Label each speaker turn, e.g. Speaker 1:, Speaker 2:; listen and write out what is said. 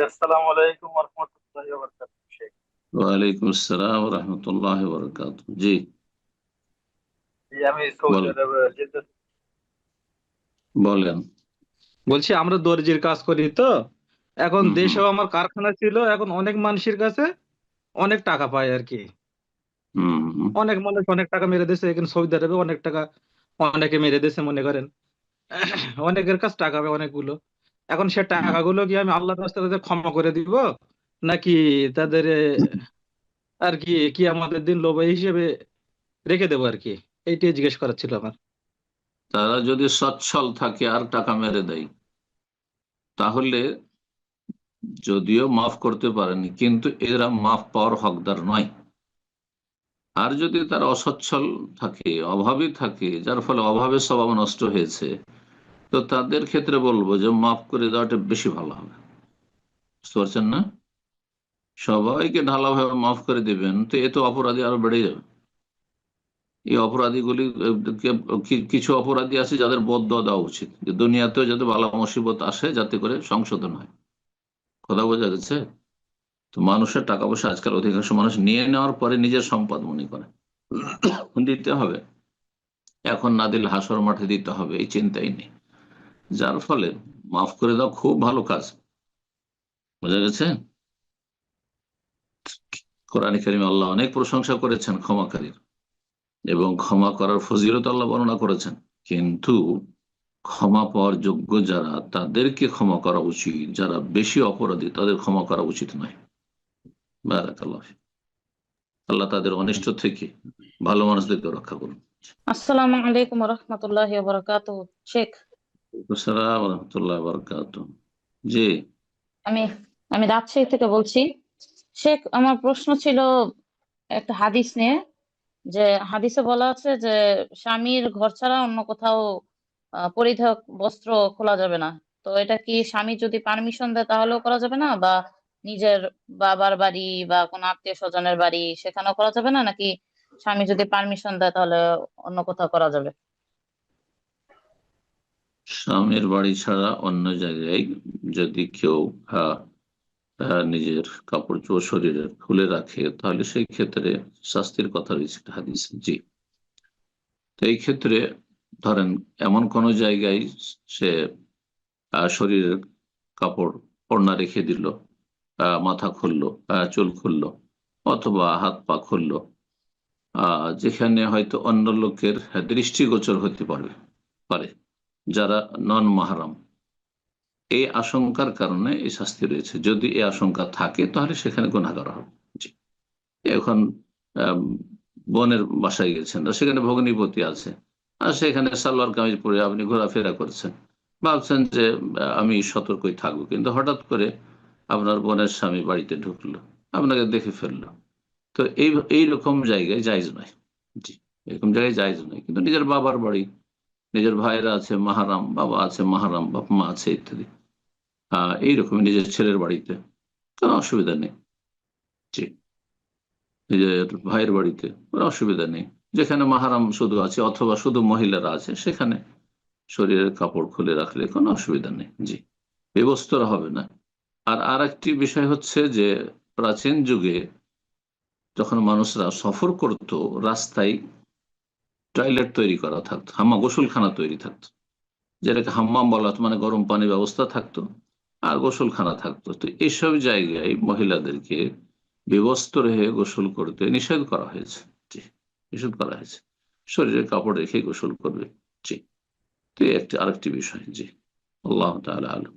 Speaker 1: আসসালামু আলাইকুম ওয়া রাহমাতুল্লাহি ওয়া বারাকাতুহু শেখ।
Speaker 2: ওয়ালাইকুম আসসালাম ওয়া রাহমাতুল্লাহি ওয়া বারাকাতুহু। জি,
Speaker 1: জি, আমি সৌদি
Speaker 2: বলেন।
Speaker 1: আরবে যেতে।
Speaker 2: বলেন।
Speaker 3: বলছি আমরা দর্জির কাজ করি তো। এখন
Speaker 2: হুম, হুম,
Speaker 3: দেশেও আমার কারখানা ছিল, এখন অনেক মানুষের কাছে অনেক টাকা পায় আর কি।
Speaker 2: হুম, হুম,
Speaker 3: অনেক মানুষ অনেক টাকা মেরে দিয়েছে, এখানে সৌদি আরবে অনেক টাকা অনেকে মেরে দিয়েছে মনে করেন। অনেকের কাছে টাকা পায় অনেকগুলো। এখন সে
Speaker 2: হুম।
Speaker 3: টাকাগুলো কি আমি আল্লাহর রাস্তায় তাদের ক্ষমা করে দিব, নাকি তাদের আর কি কি আমাদের দিন লোভ হিসেবে রেখে দেবো আর কি। এইটাই জিজ্ঞেস করার ছিল আমার।
Speaker 2: তারা যদি সচ্ছল থাকে আর টাকা মেরে দেয়, তাহলে যদিও মাফ করতে পারেনি, কিন্তু এরা মাফ পাওয়ার হকদার নয়। আর যদি তারা অসচ্ছল থাকে, অভাবী থাকে, যার ফলে অভাবের স্বভাব নষ্ট হয়েছে, তো তাদের ক্ষেত্রে বলবো যে মাফ করে দেওয়াটা বেশি ভালো হবে। বুঝতে পারছেন না? সবাইকে ঢালাভাবে মাফ করে দিবেন তো এ তো অপরাধী আরো বেড়ে যাবে। এই অপরাধীগুলি কিছু অপরাধী আছে যাদের বদদোয়া দেওয়া উচিত, যে দুনিয়াতেও যাতে বালা মুসিবত আসে, যাতে করে সংশোধন হয়। কথা বোঝা গেছে? তো মানুষের টাকা পয়সা আজকাল অধিকাংশ মানুষ নিয়ে নেওয়ার পরে নিজের সম্পদ মনে করে দিতে হবে, এখন না দিলে হাসর মাঠে দিতে হবে, এই চিন্তাই নেই। যার ফলে মাফ করে দেওয়া খুব ভালো কাজ। বোঝা গেছে? কোরআন কারীমে আল্লাহ অনেক প্রশংসা করেছেন ক্ষমাকারীর, এবং ক্ষমা করার ফজিলত আল্লাহ বর্ণনা করেছেন। কিন্তু ক্ষমা পাওয়ার যোগ্য যারা, তাদেরকে ক্ষমা করা উচিত, যারা বেশি অপরাধী তাদের ক্ষমা করা উচিত নয়। বারাকাল্লাহ ফিক। আল্লাহ তাদের অনিষ্ট থেকে ভালো মানুষদেরকে রক্ষা করুন।
Speaker 4: আসসালামু আলাইকুম রহমতুল্লাহি বারাকাতুহ শেখ।
Speaker 2: আসসালাম রহমতুল্লাহ বরকাত। জি।
Speaker 4: আমি আমি রাজশাহী থেকে বলছি। শেখ, আমার প্রশ্ন ছিল একটা হাদিস নিয়ে। যে হাদিসে বলা আছে যে স্বামীর ঘর ছাড়া অন্য কোথাও পরিধান বস্ত্র খোলা যাবে না। তো এটা কি স্বামী যদি পারমিশন দেয় তাহলেও করা যাবে না, বা নিজের বাবার বাড়ি বা কোনো আত্মীয় স্বজনের বাড়ি সেখানেও করা যাবে না, নাকি স্বামী যদি পারমিশন দেয় তাহলে অন্য কোথাও করা যাবে?
Speaker 2: স্বামীর বাড়ি ছাড়া অন্য জায়গায় যদি কেউ আহ, নিজের কাপড় চোপড় শরীরে খুলে রাখে, তাহলে সেই ক্ষেত্রে শাস্তির কথা রয়েছে হাদিস। জি। তো এই ক্ষেত্রে ধরেন এমন কোন জায়গায় সে শরীরের কাপড় ওড়না রেখে দিল, মাথা খুললো, চুল খুললো, অথবা হাত পা খুললো, যেখানে হয়তো অন্য লোকের দৃষ্টিগোচর হতে পারবে পারে, যারা নন মাহারাম, এই আশঙ্কার কারণে এই শাস্তি রয়েছে। যদি এই আশঙ্কা থাকে তাহলে সেখানে গুনাহ করা হবে। জি। এখন আম, বোনের বাসায় গেছেন, আর সেখানে ভগ্নিপতি আছে, আর সেখানে সালোয়ার কামিজ পরে আপনি ঘোরাফেরা করছেন, ভাবছেন যে আমি সতর্কই থাকবো, কিন্তু হঠাৎ করে আপনার বোনের স্বামী বাড়িতে ঢুকলো, আপনাকে দেখে ফেললো। তো এইরকম জায়গায় জায়েজ নয়। জি। এরকম জায়গায় জায়েজ নয়, কিন্তু নিজের বাবার বাড়ি, নিজের ভাইরা আছে মাহারাম, বাবা আছে মাহারাম, বাপ মা আছে ইত্যাদি, এইরকম নিজের ছেলের বাড়িতে কোনো অসুবিধা নেই। জি। নিজের ভাইয়ের বাড়িতে কোনো অসুবিধা নেই। যেখানে মাহারাম শুধু আছে অথবা শুধু মহিলারা আছে, সেখানে শরীরের কাপড় খুলে রাখলে কোনো অসুবিধা নেই। জি। বিবস্ত্র হবে না। আর আরেকটি বিষয় হচ্ছে যে প্রাচীন যুগে যখন মানুষরা সফর করত, রাস্তায় টয়লেট তৈরি করা থাকতো, গোসলখানা তৈরি থাকতো, যেটাকে হাম্মাম বলা হতো, মানে গরম পানির ব্যবস্থা থাকতো আর গোসলখানা থাকতো। তো এইসব জায়গায় মহিলাদেরকে বিবস্ত্র হয়ে গোসল করতে নিষেধ করা হয়েছে। জি। নিষেধ করা হয়েছে, শরীরে কাপড় রেখে গোসল করবে। জি। তো এই একটি আরেকটি বিষয়। জি। আল্লাহ তাআলা আলম।